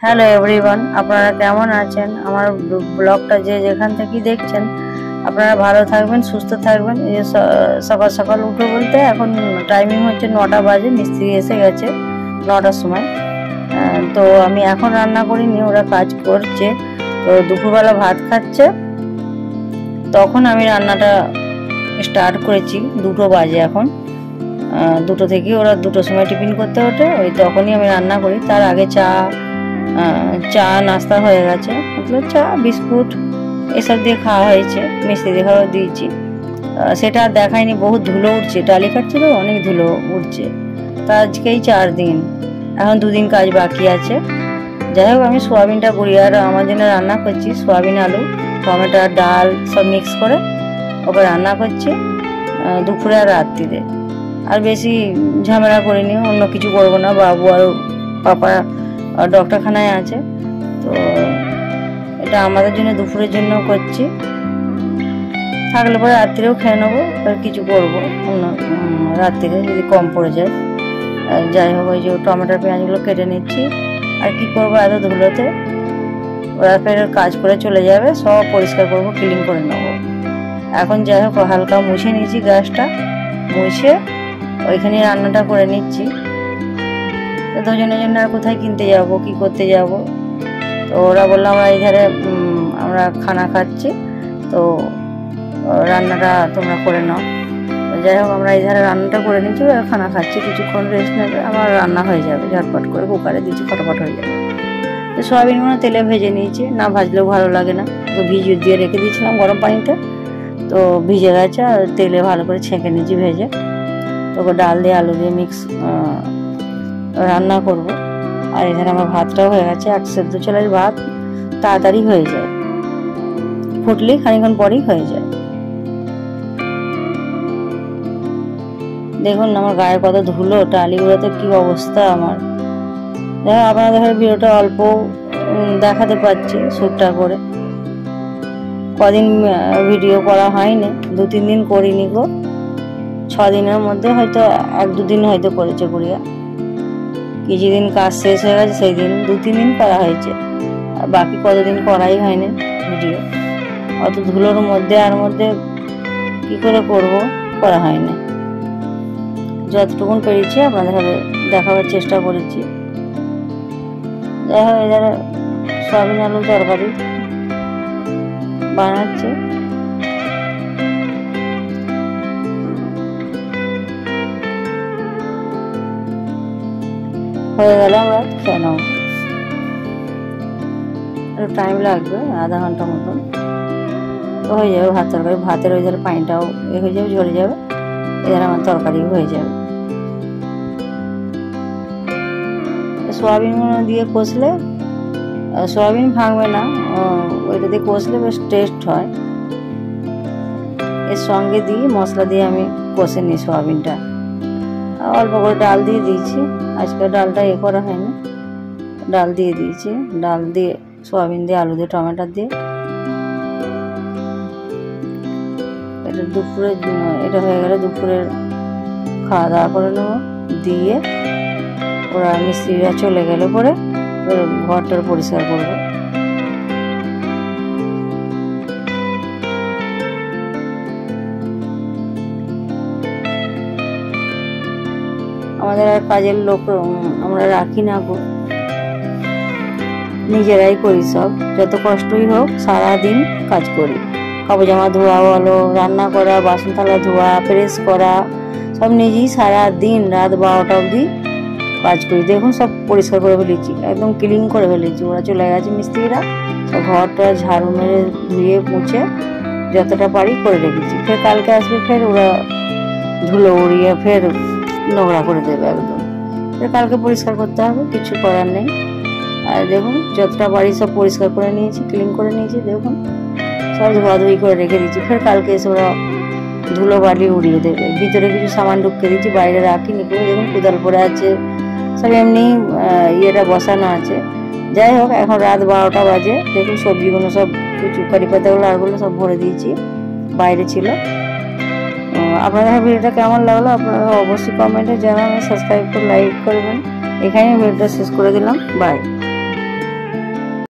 Hello everyone, আপনারা কেমন আছেন? আমার ব্লগটা যে যেখান থেকে দেখছেন আপনারা ভালো থাকবেন, সুস্থ থাকবেন। এই সকাল সকাল উঠে বলতে এখন টাইমিং হচ্ছে 9টা বাজে, মিস্ত্রি এসে গেছে 9টার সময়। তো আমি এখন রান্না করিনি, ওরা কাজ করছে। তো দুপুরবেলা ভাত খাচ্ছে, তখন আমি রান্নাটা স্টার্ট করেছি। 2টো বাজে এখন, 2টো থেকে ওরা 2টোর সময় টিফিন করতে ওঠে, ওই তখনই আমি রান্না করি। তার আগে চা নাস্তা হয়ে গেছে, মতলব চা বিস্কুট এসব দিয়ে খাওয়া হয়েছে, মিষ্টি দিয়ে খাওয়া দিয়েছি। সেটা আর দেখায়নি, বহুত ধুলো উঠছে, টালি কাটছে তো অনেক ধুলো উঠছে। তা আজকেই 4 দিন, এখন 2 দিন কাজ বাকি আছে। যাই হোক, আমি সোয়াবিনটা গুঁড়িয়ে আর আমার জন্য রান্না করছি। সোয়াবিন, আলু, টমেটো, ডাল সব মিক্স করে ওকে রান্না করছি দুপুরে আর রাত্রিরে। আর বেশি ঝামেলা করিনি, অন্য কিছু করবো না। বাবু আর পাপা ডক্টরখানায় আছে, তো এটা আমাদের জন্য দুপুরের জন্য করছি। থাকলে পরে রাত্রিরেও খেয়ে নেবো, আর কিছু করবো অন্য রাত্রিরে যদি কম পড়ে যায়। যাই হোক, ওই যে টমেটো পেঁয়াজগুলো কেটে নিচ্ছি। আর কি করবো এত ধুলোতে, ওরা ফের কাজ করে চলে যাবে, সব পরিষ্কার করবো, ক্লিন করে নেবো। এখন যাই হোক, হালকা মুছে নিয়েছি গ্যাসটা, মুছে ওইখানে রান্নাটা করে নিচ্ছি। দুজনের জন্য আর কোথায় কিনতে যাব, কি করতে যাব? তো ওরা বললো আমরা এই ধারে আমরা খানা খাচ্ছি, তো রান্নাটা তোমরা করে নাও। যাই হোক, আমরা এই ধারে রান্নাটা করে নিচ্ছি, ওরা খানা খাচ্ছি, কিছুক্ষণ রেস্ট নেবে, আমার রান্না হয়ে যাবে। ঝটপট করে কুকারে দিচ্ছি, ফটাফট হয়ে যাবে। তো সোয়াবিনগুলো তেলে ভেজে নিয়েছি, না ভাজলেও ভালো লাগে না। তো ভিজিয়ে দিয়ে রেখে দিয়েছিলাম গরম পানিতে, তো ভিজে গেছে। আর তেলে ভালো করে ছেঁকে নিয়েছি ভেজে। তো ডাল দিয়ে আলু দিয়ে মিক্স রান্না করব। আর এখানে আমার ভাতটাও হয়ে গেছে, 1 সেদ্ধ চালের ভাত, তাড়াতাড়ি হয়ে যায়, ফুটলেই খানিক্ষণ পরেই হয়ে যায়। দেখুন আমার গায়ে কত ধুলো, টালিগুলোতে কি অবস্থা আমার। দেখো, আপনাদের ভিডিওটা অল্প দেখাতে পাচ্ছি শ্যুটটা করে। কদিন ভিডিও করা হয়নি, 2-3 দিন করিনি গো। 6 দিনের মধ্যে হয়তো 1-2 দিন হয়তো করেছে গুড়িয়া। কিছুদিন কাজ শেষ হয়ে গেছে, সেই দিন 2-3 দিন করা হয়েছে, আর বাকি কতদিন করাই হয়নি ভিডিও। অত ধুলোর মধ্যে কি করে করব, করা হয়নি। যতটুকুন পেরেছি আপনাদের দেখাবার চেষ্টা করেছি। যাই হোক, এধারে সয়াবিন আলু তরকারি বানাচ্ছে। হয়ে গেলে আমরা খেয়ে নেব। একটু টাইম লাগবে, আধা ঘন্টা মতন, তো হয়ে যাবে ভাত তরকারি। ভাতের ওই ধারে পানিটাও হয়ে যাবে, ঝরে যাবে, এধারে আমার তরকারিও হয়ে যাবে। সোয়াবিনগুলো দিয়ে কষলে, সোয়াবিন ভাঙবে না, ওইটা দিয়ে কষলে বেশ টেস্ট হয়। এর সঙ্গে দিয়ে মশলা দিয়ে আমি কষে নিই সোয়াবিনটা। অল্প করে ডাল দিয়ে দিয়েছি, আজকে ডালটা করা হয়নি, ডাল দিয়ে দিয়েছি। ডাল দিয়ে সোয়াবিন দিয়ে আলু দিয়ে টমেটো দিয়ে এটা দুপুরে, এটা হয়ে গেলে দুপুরের খাওয়া দাওয়া করে নেবো। দিয়ে ওরা মিস্ত্রিরা চলে গেলে পরে ঘরটার পরিষ্কার করবো। আমাদের আর কাজের লোক আমরা রাখি না গো, নিজেরাই করি সব। যত কষ্টই হোক সারাদিন কাজ করি। কাপড় জামা ধোয়া বলো, রান্না করা, বাসন থালা ধোয়া, প্রেস করা, সব নিজেই সারাদিন রাত 12টা অবধি কাজ করি। দেখুন সব পরিষ্কার করে ফেলেছি, একদম ক্লিন করে ফেলেছি। ওরা চলে গেছে মিস্ত্রিরা, সব ঘরটা ঝাড়ু মেরে ধুয়ে মুছে যতটা পারি করে রেখেছি। ফের কালকে আসবে, ফের ওরা ধুলো উড়িয়ে ফের নোংরা করে দেবে একদম। কালকে পরিষ্কার করতে হবে, কিছু করার নেই। আর দেখুন যতটা বাড়ি সব পরিষ্কার করে নিয়েছি, ক্লিন করে নিয়েছি। দেখুন সব ধোয়াধুয়ি করে রেখে দিচ্ছি। ফের কালকে এসে ওরা ধুলো বালি উড়িয়ে দেবে। ভিতরে কিছু সামান ঢুকিয়ে দিচ্ছি, বাইরে রাখিনি। দেখুন কোদাল পড়ে আছে, সব এমনি ইয়েটা বসানো আছে। যাই হোক, এখন রাত 12টা বাজে। দেখুন সবজিগুলো সব কিছু কারি পাতাগুলো আরগুলো সব ভরে দিয়েছি, বাইরে ছিল। আপনাদের ভিডিওটা কেমন লাগলো আপনারা অবশ্যই কমেন্টে জানাবেন, সাবস্ক্রাইব করে লাইক করবেন। এখানে ভিডিওটা শেষ করে দিলাম, বাই।